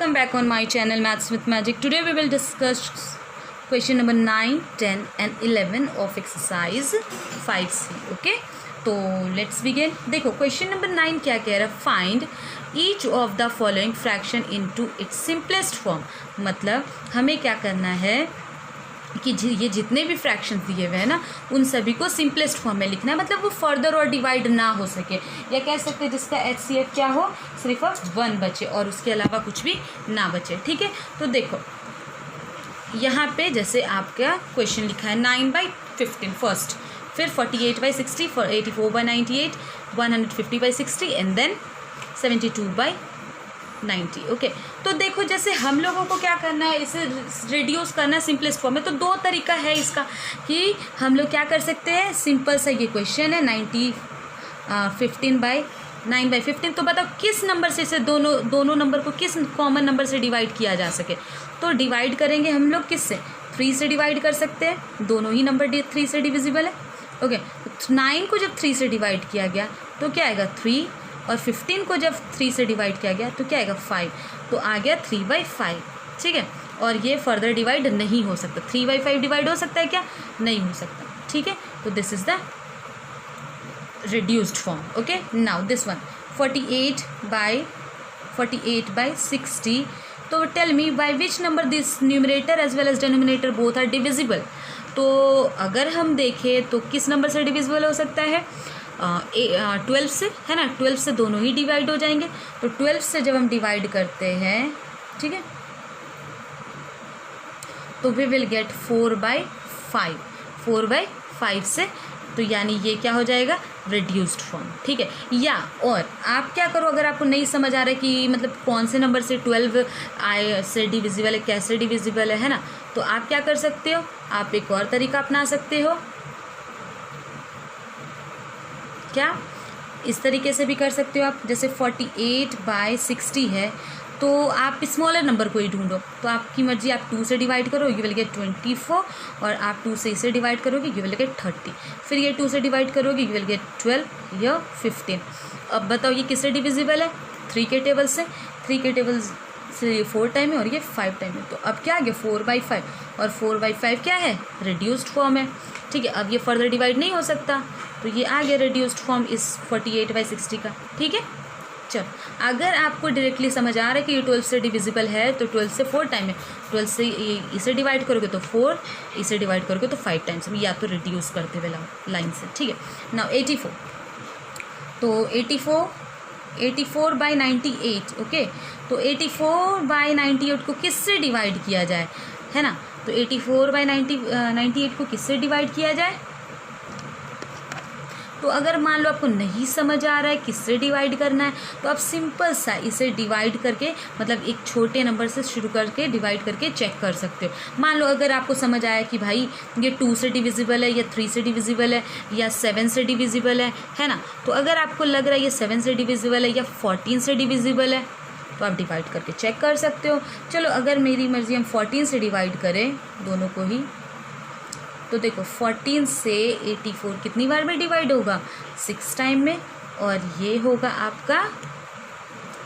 welcome back on my channel Maths with Magic. Today we will discuss question number 9, 10 and 11 of exercise 5C. Okay, तो let's begin. देखो question number 9 क्या कह रहा है, find each of the following fraction into its simplest form. मतलब हमें क्या करना है कि ये जितने भी फ्रैक्शंस दिए हुए हैं ना उन सभी को सिंपलेस्ट फॉर्म में लिखना है, मतलब वो फर्दर और डिवाइड ना हो सके, या कह सकते हैं जिसका HCF क्या हो, सिर्फ 1 बचे और उसके अलावा कुछ भी ना बचे. ठीक है, तो देखो यहाँ पे जैसे आपका क्वेश्चन लिखा है 9/15 फर्स्ट, फिर 48/60, 84/98, 150/60 एंड देन 72/90. ओके, तो देखो जैसे हम लोगों को क्या करना है, इसे रिड्यूस करना है सिंपलेस्ट फॉर्म में. तो दो तरीका है इसका कि हम लोग क्या कर सकते हैं. सिंपल सा ये क्वेश्चन है 9/15. तो बताओ किस नंबर से इसे दोनों नंबर को किस कॉमन नंबर से डिवाइड किया जा सके. तो डिवाइड करेंगे हम लोग किससे, 3 से डिवाइड कर सकते हैं. दोनों ही नंबर 3 से डिविजिबल है. ओके, 9 को जब 3 से डिवाइड किया गया तो क्या आएगा 3, और 15 को जब 3 से डिवाइड किया गया तो क्या आएगा 5. तो आ गया 3/5. ठीक है, और ये फर्दर डिवाइड नहीं हो सकता. 3/5 डिवाइड हो सकता है क्या, नहीं हो सकता. ठीक है, तो this is the reduced form. Okay, now this one 48/60. तो tell me by which number this numerator as well as denominator both are divisible. तो अगर हम देखें तो किस नंबर से डिविजिबल हो सकता है, 12 से, है ना. 12 से दोनों ही डिवाइड हो जाएंगे. तो 12 से जब हम डिवाइड करते हैं, ठीक है, तो वी विल गेट 4/5 से. तो यानी ये क्या हो जाएगा, रिड्यूस्ड फॉर्म. ठीक है, या और आप क्या करो, अगर आपको नहीं समझ आ रहा है कि मतलब कौन से नंबर से 12 से डिविजिबल है, कैसे डिविजिबल है ना, तो आप क्या कर सकते हो, आप एक और तरीका अपना सकते हो. क्या, इस तरीके से भी कर सकते हो आप. जैसे 48/60 है तो आप स्मॉलर नंबर को ही ढूंढो. तो आपकी मर्जी, आप 2 से डिवाइड करो, यू विल गेट 24, और आप 2 से इसे डिवाइड करोगे, यू विल गेट 30. फिर ये 2 से डिवाइड करोगे, यू विल गेट 12, या 15. अब बताओ ये किससे डिविजिबल है, 3 के टेबल से. 3 के टेबल से 4 टाइम है और ये 5 टाइम है. तो अब क्या आ गया 4/5, और 4/5 क्या है, रिड्यूस्ड फॉर्म है. ठीक है, अब ये फर्दर डिवाइड नहीं हो सकता, तो ये आ गया रिड्यूस्ड फॉर्म इस 48/60 का. ठीक है, चलो अगर आपको डायरेक्टली समझ आ रहा है कि ये 12 से डिविजिबल है तो 12 से 4 टाइम है. 12 से इसे डिवाइड करोगे तो 4, इसे डिवाइड करोगे तो 5 टाइम्स, या तो रिड्यूस करते हुए लाइन से. ठीक है, नाउ 84. तो 84/98. ओके, तो 84/98 को किससे डिवाइड किया जाए, है ना. तो 84/98 को किससे डिवाइड किया जाए. तो अगर मान लो आपको नहीं समझ आ रहा है किससे डिवाइड करना है, तो आप सिंपल सा इसे डिवाइड करके, मतलब एक छोटे नंबर से शुरू करके डिवाइड करके चेक कर सकते हो. मान लो अगर आपको समझ आया कि भाई ये 2 से डिविजिबल है, या 3 से डिविजिबल है, या 7 से डिविजिबल है ना. तो अगर आपको लग रहा है ये 7 से डिविजिबल है या 14 से डिविजिबल है, तो आप डिवाइड करके चेक कर सकते हो. चलो अगर मेरी मर्ज़ी हम 14 से डिवाइड करें दोनों को ही, तो देखो 14 से 84 कितनी बार में डिवाइड होगा, 6 टाइम में, और ये होगा आपका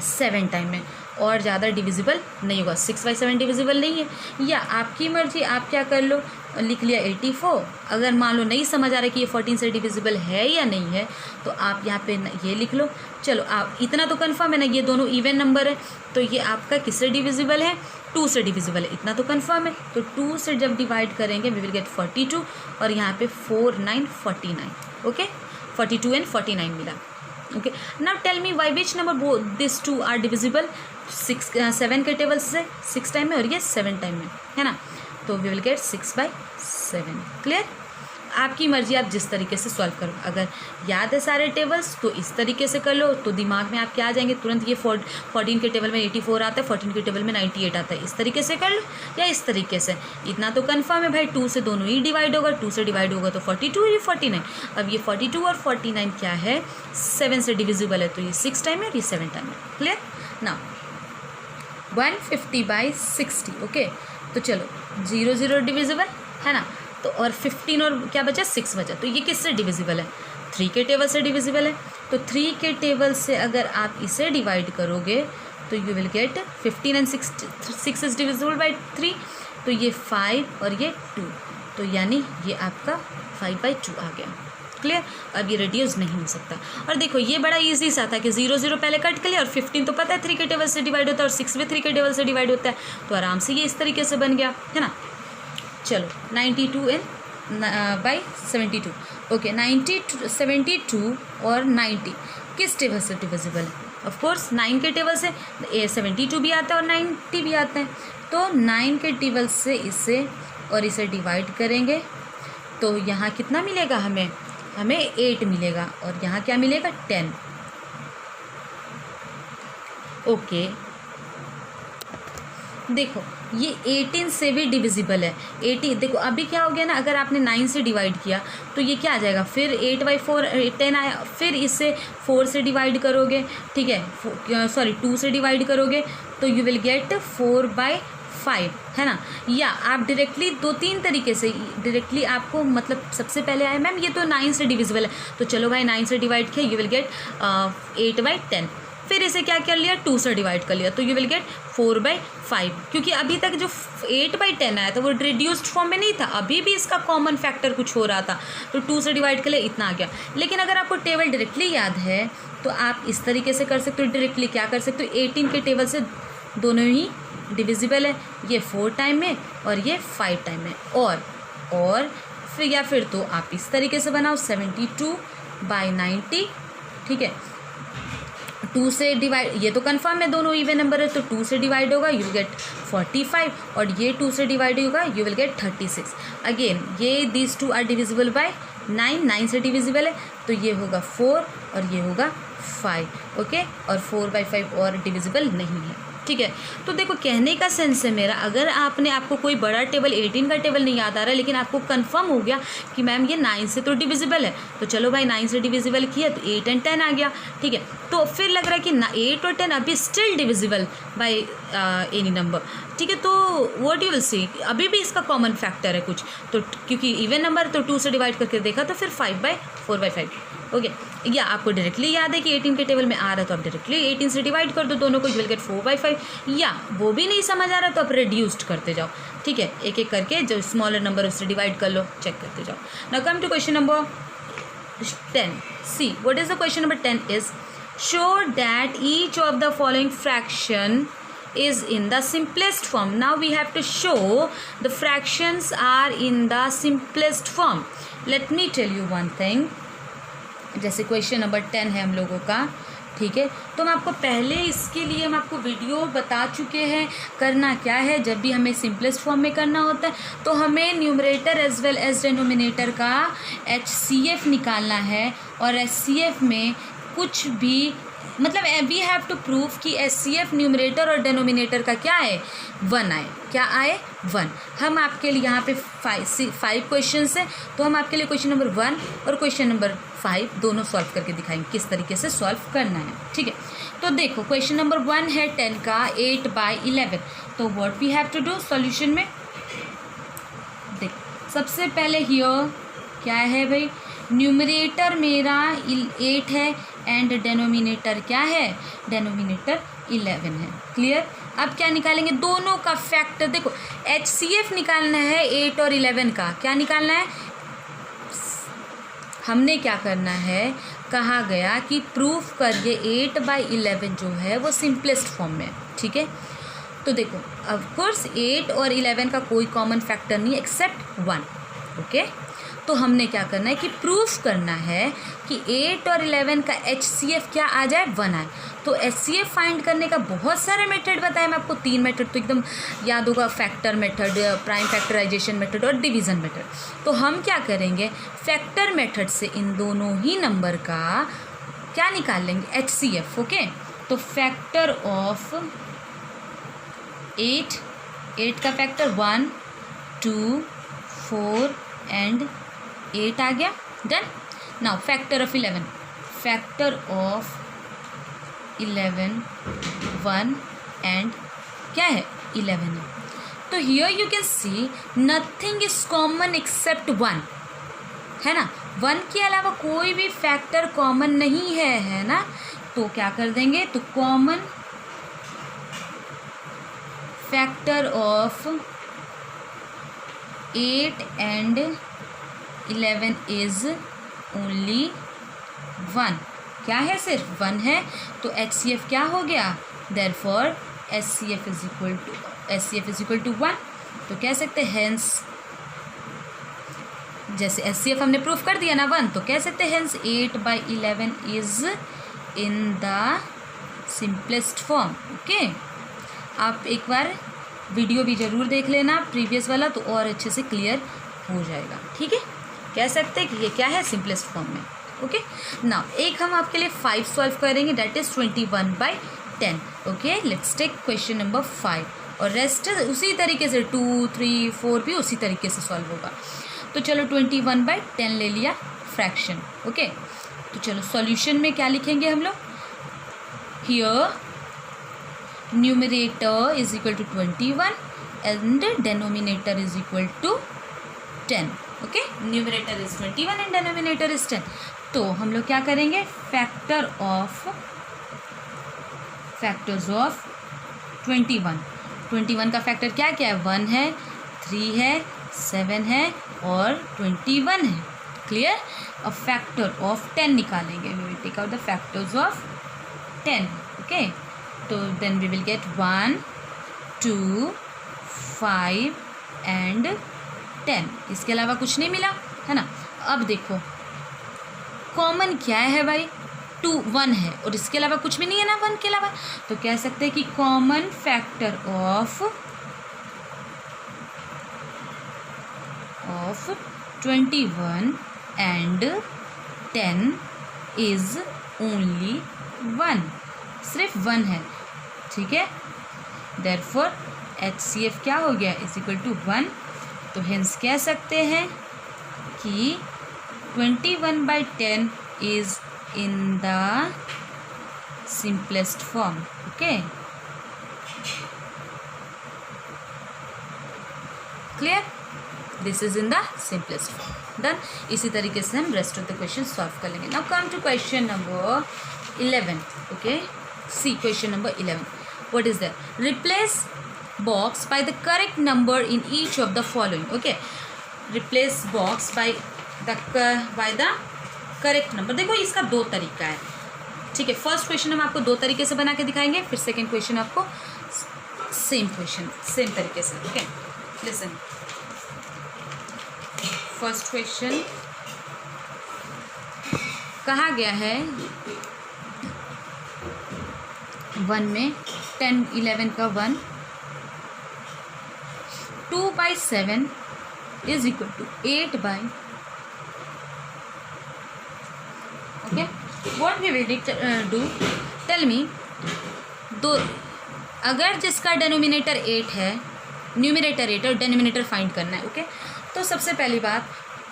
7 टाइम में, और ज़्यादा डिविजिबल नहीं होगा. 6/7 डिविजिबल नहीं है. या आपकी मर्जी, आप क्या कर लो, लिख लिया 84. अगर मान लो नहीं समझ आ रहा है कि ये 14 से डिविजिबल है या नहीं है, तो आप यहाँ पे ये लिख लो. चलो आप इतना तो कन्फर्म है ना, ये दोनों इवन नंबर है, तो ये आपका किससे डिविजिबल है, 2 से डिविजिबल है, इतना तो कन्फर्म है. तो 2 से जब डिवाइड करेंगे वी विल गेट 42, और यहाँ पे 4, 9, 49. ओके, 42 एंड 49 मिला. Okay, now tell me why which number this 2 are divisible. 7 के टेबल से 6 टाइम में, और ये 7 टाइम में, है ना. तो वी विल गेट 6/7. क्लियर. आपकी मर्जी, आप जिस तरीके से सॉल्व करो. अगर याद है सारे टेबल्स तो इस तरीके से कर लो, तो दिमाग में आपके आ जाएंगे तुरंत. ये 14 के टेबल में 84 आता है, 14 के टेबल में 98 आता है. इस तरीके से कर लो, या इस तरीके से. इतना तो कन्फर्म है भाई, 2 से दोनों ही डिवाइड होगा. 2 से डिवाइड होगा तो 42, ये 49. अब ये 42 और 49 क्या है, 7 से डिविजिबल है, तो ये 6 टाइम है और ये 7 टाइम है. क्लियर. नाउ 150/60. ओके, तो चलो 0 डिविजिबल है ना. तो और 15 और क्या बचा, 6 बचा. तो ये किससे डिविजिबल है, 3 के टेबल से डिविजिबल है. तो 3 के टेबल से अगर आप इसे डिवाइड करोगे तो you will get 15 and 6 is divisible by 3, तो ये 5 और ये 2, तो यानी ये आपका 5/2 आ गया। क्लियर? अब ये रिड्यूस नहीं हो सकता। और देखो ये बड़ा इजी सा था कि 0 0 पहले कट कर लिया, और 15 तो पता है 3 के टेबल से डिवाइड होता है, और 6 भी 3 के टेबल से डिवाइड होता है, तो आराम से ये इस तरीके से बन गया, है ना। चलो 92 बाई 72, ओके 72 और 90 किस टेबल से डिविजिबल है? ऑफ कोर्स 9 के टेबल से 72 भी आता है और 90 भी आता है, तो 9 के टेबल से इसे और इसे डिवाइड करेंगे तो यहाँ कितना मिलेगा हमें 8 मिलेगा, और यहाँ क्या मिलेगा 10। ओके देखो ये 18 से भी डिविजिबल है। 18 देखो अभी क्या हो गया ना, अगर आपने 9 से डिवाइड किया तो ये क्या आ जाएगा, फिर 8/4 10 आया, फिर इसे 4 से डिवाइड करोगे, ठीक है, सॉरी 2 से डिवाइड करोगे तो यू विल गेट 4/5, है ना। या आप डायरेक्टली 2-3 तरीके से डायरेक्टली आपको मतलब सबसे पहले आया मैम ये तो 9 से डिविजिबल है, तो चलो भाई 9 से डिवाइड किया, यू विल गेट 8/10, फिर इसे क्या कर लिया 2 से डिवाइड कर लिया, तो यू विल गेट 4/5, क्योंकि अभी तक जो 8/10 आया था वो रिड्यूस्ड फॉर्म में नहीं था, अभी भी इसका कॉमन फैक्टर कुछ हो रहा था, तो 2 से डिवाइड कर लिया, इतना आ गया। लेकिन अगर आपको टेबल डायरेक्टली याद है तो आप इस तरीके से कर सकते हो, डायरेक्टली क्या कर सकते हो, 18 के टेबल से दोनों ही डिविजिबल है, ये 4 टाइम में और ये 5 टाइम में, और फिर या फिर तो आप इस तरीके से बनाओ 72/90, ठीक है, 2 से डिवाइड, ये तो कंफर्म है दोनों इवन नंबर है, तो 2 से डिवाइड होगा यू विल गेट 45, और ये 2 से डिवाइड होगा यू विल गेट 36। अगेन ये दीज 2 आर डिविजिबल बाय 9 से डिविजिबल है, तो ये होगा 4 और ये होगा 5, ओके, और 4/5 और डिविजिबल नहीं है, ठीक है। तो देखो कहने का सेंस है मेरा, अगर आपको कोई बड़ा टेबल 18 का टेबल नहीं याद आ रहा है, लेकिन आपको कंफर्म हो गया कि मैम ये 9 से तो डिविजिबल है, तो चलो भाई 9 से डिविजिबल किया तो 8 और 10 आ गया, ठीक है। तो फिर लग रहा है कि 8 और 10 अभी still divisible by any number, ठीक है, तो व्हाट यू विल सी, अभी भी इसका कॉमन फैक्टर है कुछ, तो क्योंकि इवन नंबर तो 2 से डिवाइड करके देखा तो फिर 4/5, ओके। या आपको डायरेक्टली याद है कि 18 के टेबल में आ रहा है तो आप डायरेक्टली 18 से डिवाइड कर दो दोनों को, यू विल गेट 4/5, या वो भी नहीं समझ आ रहा तो आप रिड्यूस्ड करते जाओ, ठीक है, एक एक करके जो स्मॉलर नंबर उससे डिवाइड कर लो, चेक करते जाओ। Now come to question number 10, see what is the question number 10 is show that each of the following fraction is in the simplest form. Now we have to show the fractions are in the simplest form. Let me tell you one thing. जैसे question number 10 है हम लोगों का, ठीक है, तो हम आपको पहले इसके लिए हम आपको वीडियो बता चुके हैं करना क्या है। जब भी हमें सिंपलेस्ट फॉर्म में करना होता है तो हमें numerator as well as denominator का HCF निकालना है, और HCF में कुछ भी मतलब वी हैव टू प्रूव कि HCF न्यूमरेटर और डिनोमिनेटर का क्या है 1 आए, क्या आए 1। हम आपके लिए यहाँ पे 5 क्वेश्चन है, तो हम आपके लिए क्वेश्चन नंबर 1 और क्वेश्चन नंबर 5 दोनों सॉल्व करके दिखाएंगे किस तरीके से सॉल्व करना है, ठीक है। तो देखो क्वेश्चन नंबर 1 है 10 का 8/11, तो what we have to do solution में, देखो सबसे पहले हियर क्या है भाई, न्यूमरेटर मेरा 8 है एंड डेनोमिनेटर क्या है, डेनोमिनेटर 11 है, क्लियर। अब क्या निकालेंगे, दोनों का फैक्टर, देखो HCF निकालना है 8 और 11 का, क्या निकालना है, हमने क्या करना है, कहा गया कि प्रूफ करिए 8/11 जो है वो सिंपलेस्ट फॉर्म में, ठीक है। तो देखो ऑफ कोर्स 8 और 11 का कोई कॉमन फैक्टर नहीं एक्सेप्ट 1, ओके। तो हमने क्या करना है कि प्रूफ करना है कि 8 और 11 का HCF क्या आ जाए 1 आए। तो HCF फाइंड करने का बहुत सारे मेथड बताए, मैं आपको 3 मेथड तो एकदम याद होगा, factor method, prime factorization method और डिवीज़न मेथड। तो हम क्या करेंगे, फैक्टर मेथड से इन दोनों ही नंबर का क्या निकाल लेंगे HCF, ओके। तो फैक्टर ऑफ 8 का फैक्टर 1 2 4 एंड 8 आ गया, done. Now factor of 11, factor of 11 1 and क्या है 11 है। तो here you can see nothing is common except 1, है ना, 1 के अलावा कोई भी फैक्टर कॉमन नहीं है, है ना। तो क्या कर देंगे, तो common factor of 8 and 11 is only 1। क्या है, सिर्फ 1 है, तो HCF क्या हो गया, therefore HCF is equal to 1। तो कह सकते हैं हेंस, जैसे HCF हमने प्रूफ कर दिया ना 1, तो कह सकते हैं hence 8/11 is in the simplest form. Okay, आप एक बार वीडियो भी ज़रूर देख लेना प्रीवियस वाला, तो और अच्छे से क्लियर हो जाएगा। ठीक है, कह सकते हैं कि ये क्या है, सिंपलेस्ट फॉर्म में। ओके, नाउ एक हम आपके लिए 5 सॉल्व करेंगे, that is 21/10। Okay, let's take question number 5, और रेस्ट उसी तरीके से 2, 3, 4 भी उसी तरीके से सॉल्व होगा। तो चलो 21/10 ले लिया फ्रैक्शन। ओके, तो चलो सॉल्यूशन में क्या लिखेंगे हम लोग, here numerator is equal to 21 and denominator is equal to 10। Okay, numerator is 21 and denominator is 10। तो हम लोग क्या करेंगे, फैक्टर्स ऑफ 21 का फैक्टर क्या क्या है, 1 है, 3 है, 7 है और 21 है। क्लियर, अब फैक्टर ऑफ 10 निकालेंगे, we will take out the factors of 10। Okay, तो then we will get 1, 2, 5 and 10। इसके अलावा कुछ नहीं मिला है ना। अब देखो कॉमन क्या है भाई, 1 है, और इसके अलावा कुछ भी नहीं है ना 1 के अलावा, तो कह सकते हैं कि common factor of 21 and 10 is only 1, सिर्फ 1 है। ठीक है, देयरफॉर HCF क्या हो गया, इज इक्वल टू 1। तो हेंस कह सकते हैं कि 21/10 is in the simplest form. Okay, clear, this is in the simplest form. Done, इसी तरीके से हम rest of the question solve कर लेंगे। Now come to question number 11। Okay, see question number 11, what is that, replace box by the correct number in each of the following. Okay, replace box by the correct number. देखो इसका 2 तरीका है। ठीक है, first question हम आपको 2 तरीके से बना के दिखाएंगे, फिर सेकेंड क्वेश्चन आपको सेम तरीके से। ओके, लिसन, फर्स्ट क्वेश्चन कहा गया है 1 में 10, 11 का 1, 2/7 is equal to 8/। Okay, what we will do, tell me, अगर जिसका डेनोमिनेटर 8 है, न्यूमरेटर 8 है और डेनोमिनेटर फाइंड करना है। ओके, तो सबसे पहली बात,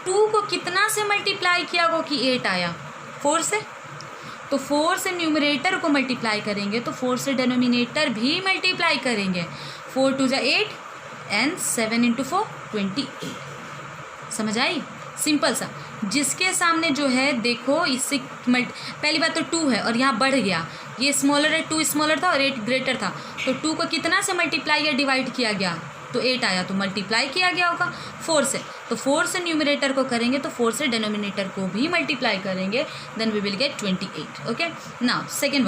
2 को कितना से मल्टीप्लाई किया वो कि 8 आया, 4 से। तो 4 से न्यूमरेटर को मल्टीप्लाई करेंगे तो 4 से डेनोमिनेटर भी मल्टीप्लाई करेंगे। 4 2 जा 8 एंड 7 × 4 28। समझ आई, सिंपल सा। जिसके सामने जो है देखो, इससे पहली बात तो 2 है और यहाँ बढ़ गया, ये स्मॉलर है, 2 स्मॉलर था और 8 ग्रेटर था, तो 2 को कितना से मल्टीप्लाई या डिवाइड किया गया, तो 8 आया, तो मल्टीप्लाई किया गया होगा 4 से। तो 4 से न्यूमरेटर को करेंगे तो 4 से डेनोमिनेटर को भी मल्टीप्लाई करेंगे, then we will get 28। Okay, now second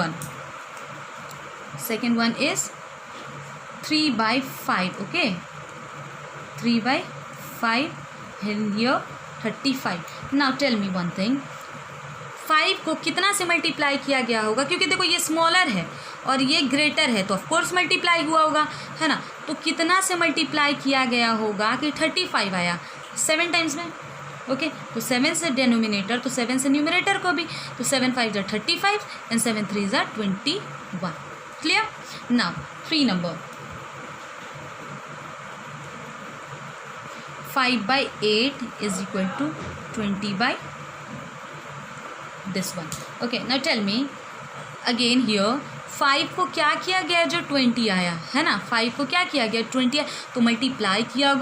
one is 3/5। Okay, 3/5 here 35। Now tell me one thing, 5 को कितना से मल्टीप्लाई किया गया होगा, क्योंकि देखो ये स्मॉलर है और ये ग्रेटर है, तो ऑफकोर्स मल्टीप्लाई हुआ होगा, है ना। तो कितना से मल्टीप्लाई किया गया होगा कि 35 आया 7 टाइम्स में। ओके, तो 7 से डेनोमिनेटर, तो 7 से न्यूमरेटर को भी, तो 7 5 = 35 and 7 3 = 21। Clear, now 3 number, 5/8 is equal to 20/this one. Okay, now tell me again here, 5 को क्या किया गया, जो 20 आया है ना, 5 को क्या किया गया, 20 आया, तो मल्टीप्लाई किया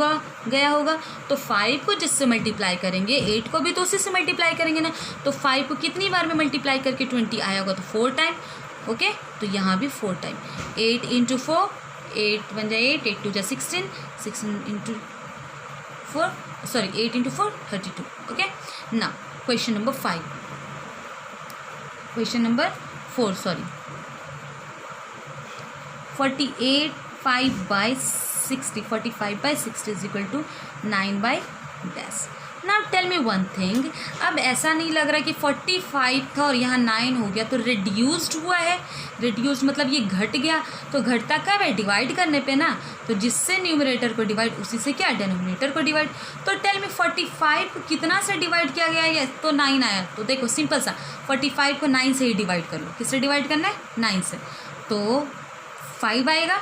गया होगा। तो 5 को जिससे मल्टीप्लाई करेंगे 8 को भी तो उसी से मल्टीप्लाई करेंगे ना। तो 5 को कितनी बार में मल्टीप्लाई करके 20 आया होगा, तो 4 टाइम। ओके, तो यहाँ भी 4 टाइम, 8 × 4 8 1 जा 8, 8 2 जा 16, 16 into 4, sorry 8 into 4 32. Okay, now question number 4, sorry. 48 5 by 60, 45 by 60 is equal to 9 by dash. Now tell me one thing, अब ऐसा नहीं लग रहा कि 45 था और यहाँ 9 हो गया तो रिड्यूस्ड हुआ है. रिड्यूस्ड मतलब ये घट गया. तो घटता कब है? डिवाइड करने पे ना. तो जिससे न्यूमरेटर को डिवाइड उसी से क्या डिनोमिनेटर को डिवाइड. तो टेल मी 45 को कितना से डिवाइड किया गया है? तो 9 आया. तो देखो सिंपल सा 45 को 9 से ही डिवाइड कर लो. किससे डिवाइड करना है? 9 से. तो 5 आएगा.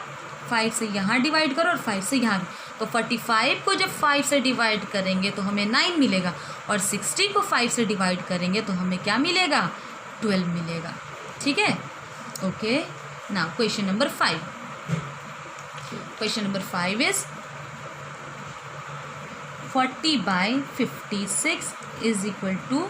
5 से यहाँ डिवाइड करो और 5 से यहाँ भी. तो 45 को जब 5 से डिवाइड करेंगे तो हमें 9 मिलेगा और 60 को 5 से डिवाइड करेंगे तो हमें क्या मिलेगा? 12 मिलेगा. ठीक है. Okay, now question number 5. Question number 5 is 40 by 56 is equal to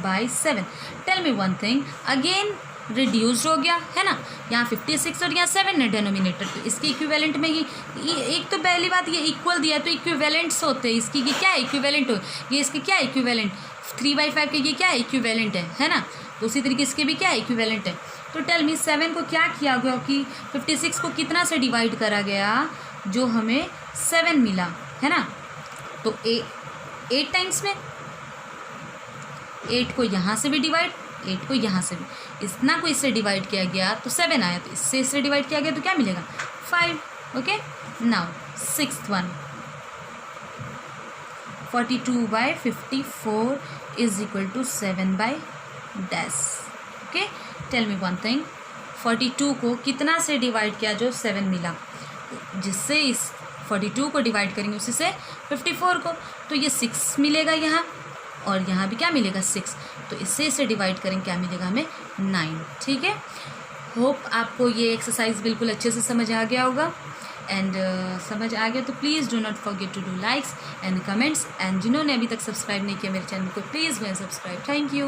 by 7. Tell me one thing, again reduced हो गया है ना. यहाँ 56 और यहाँ 7 है डिनोमिनेटर. तो इसके इक्विवेलेंट में ये एक तो पहली बात ये इक्वल दिया है तो इक्विवेलेंट्स होते हैं. इसकी ये क्या है? इक्विवेलेंट हो. ये इसके क्या है? इक्विवेलेंट. 3/5 के ये क्या है? इक्विवेलेंट है ना. तो उसी तरीके इसके भी क्या है? इक्विवेलेंट है. तो टेल मी 7 को क्या किया गया कि 56 को कितना से डिवाइड करा गया जो हमें 7 मिला है ना. तो 8 टाइम्स में 8 को यहाँ से भी डिवाइड, 8 को यहाँ से भी, इतना को इससे डिवाइड किया गया तो 7 आया. तो इससे डिवाइड किया गया तो क्या मिलेगा? 5. Okay, now 6th one, 42 by 54 is equal to 7 by dash. Okay, tell me one thing, 42 को कितना से डिवाइड किया जो 7 मिला. जिससे इस 42 को डिवाइड करेंगे उसी से 54 को. तो ये 6 मिलेगा यहाँ और यहाँ भी क्या मिलेगा? 6. तो इससे डिवाइड करेंगे क्या मिलेगा हमें? 9. ठीक है. होप आपको ये एक्सरसाइज बिल्कुल अच्छे से समझ आ गया होगा. एंड समझ आ गया तो please do not forget to do likes and comments. And जिन्होंने अभी तक सब्सक्राइब नहीं किया मेरे चैनल को please go and subscribe. Thank you.